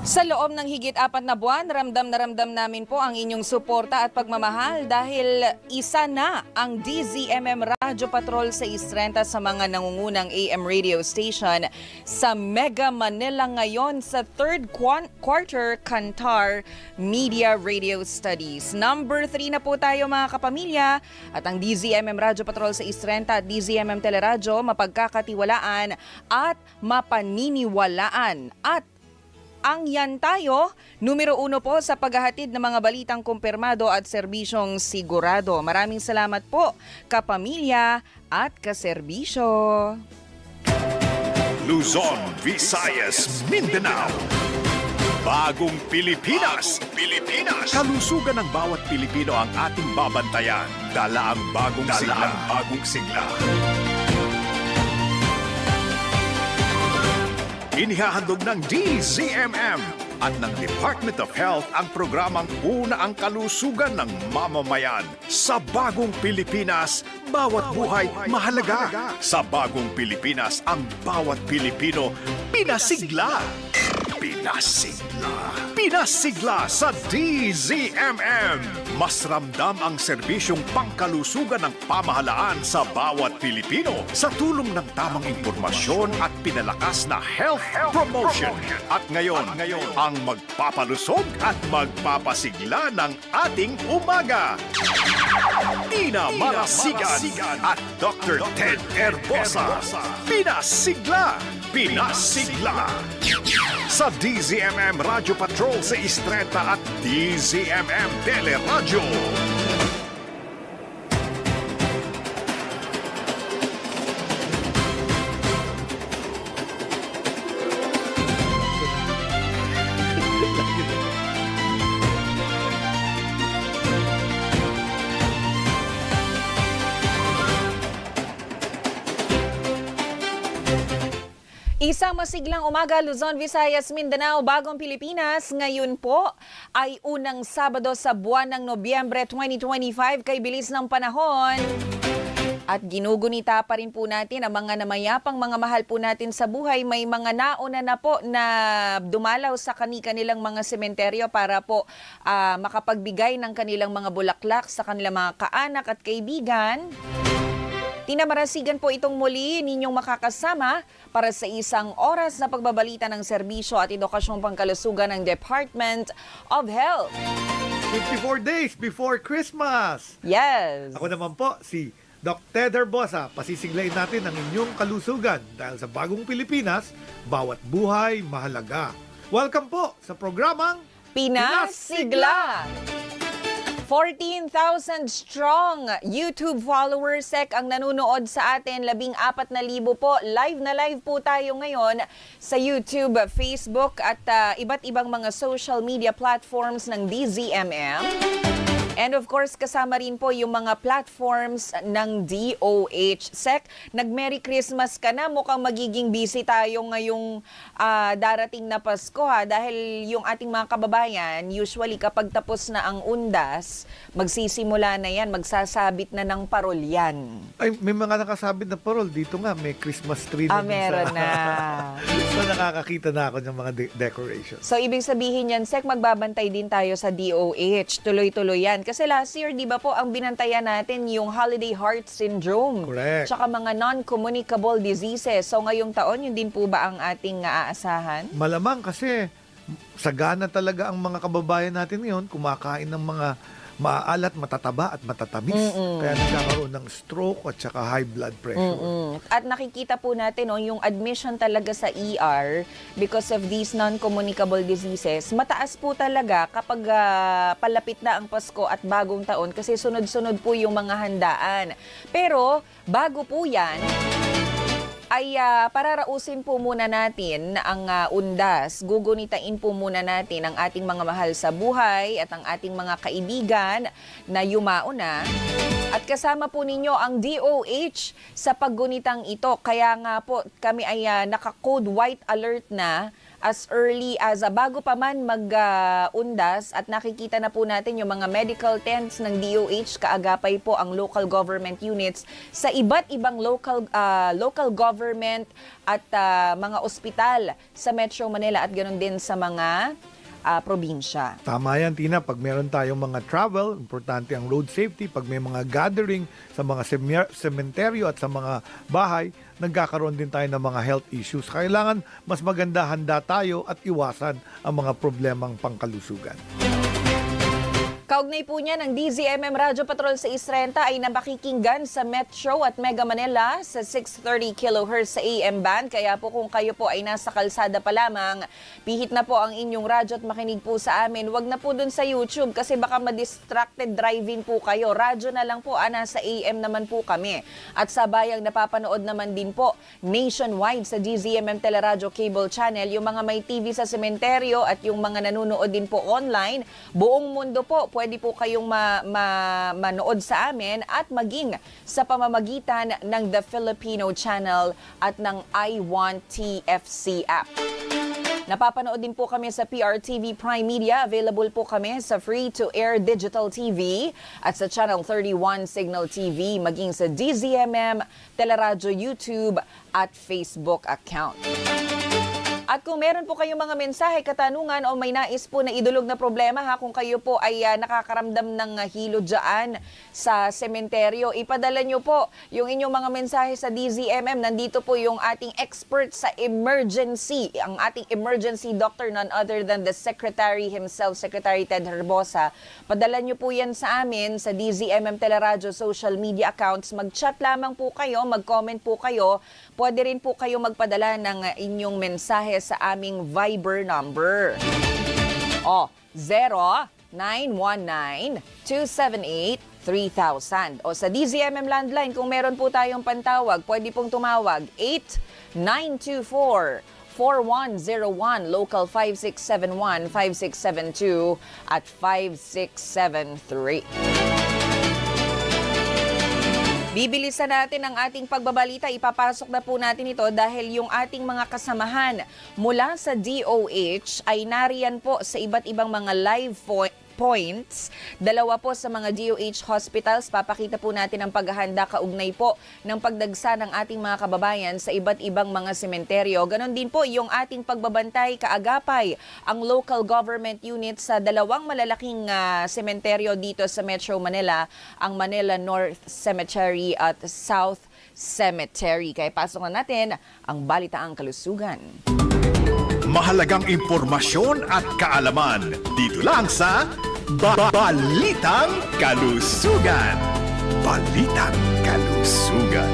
Sa loob ng higit 4 na buwan, ramdam na ramdam namin po ang inyong suporta at pagmamahal dahil isa na ang DZMM Radio Patrol sa Istrenta sa mga nangungunang AM radio station sa Mega Manila ngayon sa third quarter Kantar Media Radio Studies. Number 3 na po tayo mga kapamilya at ang DZMM Radio Patrol sa Istrenta at DZMM Teleradyo mapagkakatiwalaan at mapaniniwalaan at ang yan tayo, numero 1 po sa paghahatid ng mga balitang kumpirmado at serbisyong sigurado. Maraming salamat po, kapamilya at kaserbisyo. Luzon, Visayas, Mindanao. Bagong Pilipinas. Kalusugan ng bawat Pilipino ang ating babantayan. Dala ang bagong sigla. Inihahandog ng DZMM at ng Department of Health ang programang Una ang Kalusugan ng Mamamayan. Sa Bagong Pilipinas, bawat buhay mahalaga. Sa Bagong Pilipinas, ang bawat Pilipino pinasigla. Pinasigla sa DZMM. Mas ramdam ang serbisyong pangkalusugan ng pamahalaan sa bawat Pilipino sa tulong ng tamang impormasyon at pinalakas na health promotion. At ngayon, ang magpapalusog at magpapasigla ng ating umaga. Ina Marasigan at Dr. Ted Herbosa. Pinasigla. Sa DZMM Radio Patrol sa Istrenta at DZMM Teleradyo. Isang masiglang umaga, Luzon, Visayas, Mindanao, Bagong Pilipinas. Ngayon po ay unang Sabado sa buwan ng Nobyembre 2025. Kay bilis ng panahon. At ginugunita pa rin po natin ang mga namayapang mga mahal po natin sa buhay. May mga nauna na po na dumalaw sa kanilang mga sementeryo para po makapagbigay ng kanilang mga bulaklak sa kanilang mga kaanak at kaibigan. Tinamarasigan po itong muli ninyong makakasama para sa isang oras na pagbabalita ng serbisyo at edukasyong pangkalusugan ng Department of Health. 54 days before Christmas! Yes! Ako naman po, si Dr. Ted Herbosa. Pasisiglayin natin ang inyong kalusugan dahil sa Bagong Pilipinas, bawat buhay mahalaga. Welcome po sa programang Pinasigla! 14,000 strong YouTube followers ang nanonood sa atin. 14,000 po. Live na live po tayo ngayon sa YouTube, Facebook at iba't ibang mga social media platforms ng DZMM. And of course, kasama rin po yung mga platforms ng DOH. Sec, nag-Merry Christmas ka na. Mukhang magiging busy tayo ngayong darating na Pasko dahil yung ating mga kababayan, usually kapag tapos na ang undas, magsisimula na yan, magsasabit na ng parol yan. Ay, may mga nakasabit na parol. Dito nga, may Christmas tree na. Meron na. So, nakakakita na ako ng mga decorations. So, ibig sabihin yan, Sec, magbabantay din tayo sa DOH. Tuloy-tuloy yan. Kasi last year, di ba po, ang binantayan natin yung Holiday Heart Syndrome. Correct. Tsaka mga non-communicable diseases. So ngayong taon, yun din po ba ang ating aasahan? Malamang kasi sagana talaga ang mga kababayan natin ngayon kumakain ng mga maalat, matataba at matatamis. Kaya nagkakaroon ng stroke at saka high blood pressure. At nakikita po natin yung admission talaga sa ER because of these non-communicable diseases. Mataas po talaga kapag palapit na ang Pasko at bagong taon kasi sunod-sunod po yung mga handaan. Pero bago po yan, ay pararausin po muna natin ang undas. Gugunitain po muna natin ang ating mga mahal sa buhay at ang ating mga kaibigan na yumao na. At kasama po ninyo ang DOH sa paggunitang ito. Kaya nga po kami ay naka-code white alert na as early as bago pa man mag-undas at nakikita na po natin yung mga medical tents ng DOH, kaagapay po ang local government units sa iba't ibang local government at mga ospital sa Metro Manila at ganoon din sa mga probinsya. Tama yan, Tina. Pag meron tayong mga travel, importante ang road safety. Pag may mga gathering sa mga sementeryo at sa mga bahay, nagkakaroon din tayo ng mga health issues. Kailangan mas maganda handa tayo at iwasan ang mga problemang pangkalusugan. Kaugnay po niya ng DZMM Radyo Patrol sa Isrenta ay napakikinggan sa Metro at Mega Manila sa 630 kHz sa AM band. Kaya po kung kayo po ay nasa kalsada pa lamang, pihit na po ang inyong radyo at makinig po sa amin. Huwag na po dun sa YouTube kasi baka ma-distracted driving po kayo. Radyo na lang po, nasa AM naman po kami. At sa bayang napapanood naman din po nationwide sa DZMM Teleradyo Cable Channel, yung mga may TV sa sementeryo at yung mga nanonood din po online, buong mundo po, pwede po kayong manood sa amin at maging sa pamamagitan ng The Filipino Channel at ng I Want TFC app. Napapanood din po kami sa PRTV Prime Media. Available po kami sa free-to-air digital TV at sa Channel 31 Signal TV, maging sa DZMM, Teleradyo YouTube at Facebook account. At kung meron po kayong mga mensahe, katanungan o may nais po na idulog na problema, kung kayo po ay nakakaramdam ng hilo dyan sa sementeryo, ipadala nyo po yung inyong mga mensahe sa DZMM. Nandito po yung ating expert sa emergency, ang ating emergency doctor, none other than the Secretary himself, Secretary Ted Herbosa. Padala nyo po yan sa amin sa DZMM Teleradyo social media accounts. Mag-chat lamang po kayo, mag-comment po kayo. Pwede rin po kayo magpadala ng inyong mensahe sa aming Viber number. 0919-278-3000. O sa DZMM landline, kung meron po tayong pantawag, pwede pong tumawag 8924-4101, local 5671, 5672 at 5673. Bibilisan natin ang ating pagbabalita. Ipapasok na po natin ito dahil yung ating mga kasamahan mula sa DOH ay nariyan po sa iba't ibang mga live points. Dalawa po sa mga DOH hospitals. Papakita po natin ang paghahanda kaugnay po ng pagdagsa ng ating mga kababayan sa iba't ibang mga sementeryo. Ganon din po yung ating pagbabantay, kaagapay ang local government units sa dalawang malalaking sementeryo dito sa Metro Manila, ang Manila North Cemetery at South Cemetery. Kaya pasok na natin ang Balitaang Kalusugan. Mahalagang impormasyon at kaalaman dito lang sa Balitang Kalusugan. Balitang Kalusugan.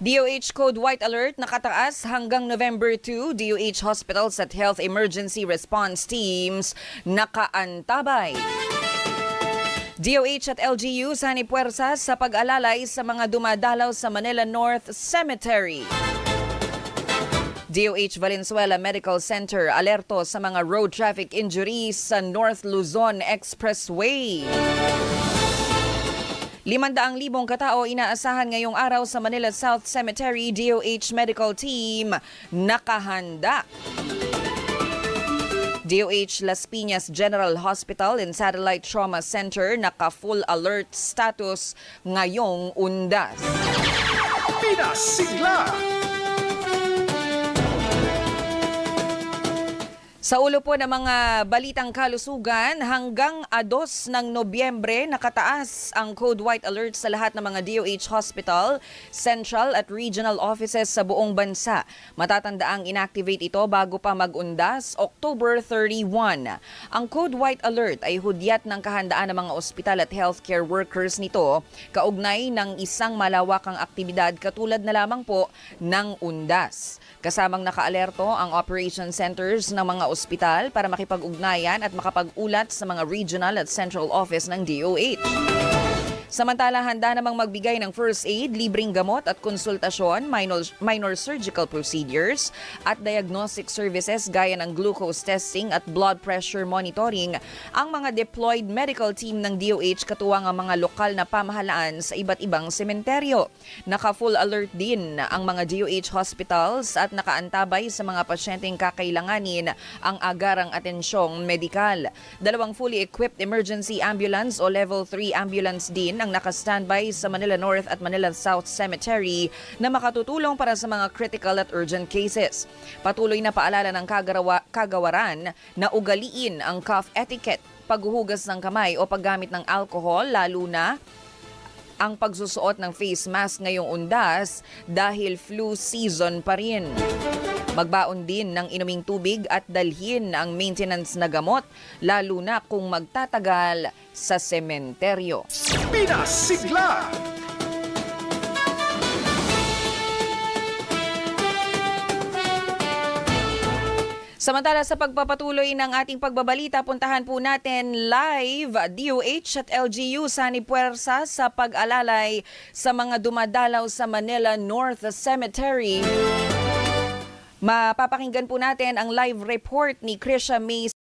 DOH Code White Alert nakataas hanggang November 2. DOH hospitals at health emergency response teams nakaantabay. DOH at LGU sanipuwersas sa pag-alalay sa mga dumadalaw sa Manila North Cemetery. DOH Valenzuela Medical Center alerto sa mga road traffic injuries sa North Luzon Expressway. 500,000 katao inaasahan ngayong araw sa Manila South Cemetery. DOH Medical Team nakahanda. DOH Las Piñas General Hospital and Satellite Trauma Center naka-full alert status ngayong undas. Pinasigla! Sa ulo po ng mga balitang kalusugan, hanggang 2 ng Nobyembre, nakataas ang Code White Alert sa lahat ng mga DOH Hospital, Central at Regional Offices sa buong bansa. Matatandaang inactivate ito bago pa mag-undas, October 31. Ang Code White Alert ay hudyat ng kahandaan ng mga ospital at healthcare workers nito, kaugnay ng isang malawakang aktibidad katulad na lamang po ng undas. Kasamang nakaalerto ang operation centers ng mga ospital para makipag-ugnayan at makapag-ulat sa mga regional at central office ng DOH. Samantala, handa namang magbigay ng first aid, libreng gamot at konsultasyon, minor surgical procedures at diagnostic services gaya ng glucose testing at blood pressure monitoring ang mga deployed medical team ng DOH katuwang ang mga lokal na pamahalaan sa iba't ibang sementeryo. Naka-full alert din ang mga DOH hospitals at nakaantabay sa mga pasyenteng kakailanganin ang agarang atensyong medikal. 2 fully equipped emergency ambulance o level 3 ambulance din ang naka-standby sa Manila North at Manila South Cemetery na makatutulong para sa mga critical at urgent cases. Patuloy na paalala ng kagawaran na ugaliin ang cough etiquette, paghuhugas ng kamay o paggamit ng alcohol, lalo na ang pagsusuot ng face mask ngayong undas dahil flu season pa rin. Magbaon din ng inuming tubig at dalhin ang maintenance na gamot, lalo na kung magtatagal sa sementeryo. Pinasigla! Samantala sa pagpapatuloy ng ating pagbabalita, puntahan po natin live DOH at LGU Sani Puwersa sa pag-alalay sa mga dumadalaw sa Manila North Cemetery. Mapapakinggan po natin ang live report ni Krisha May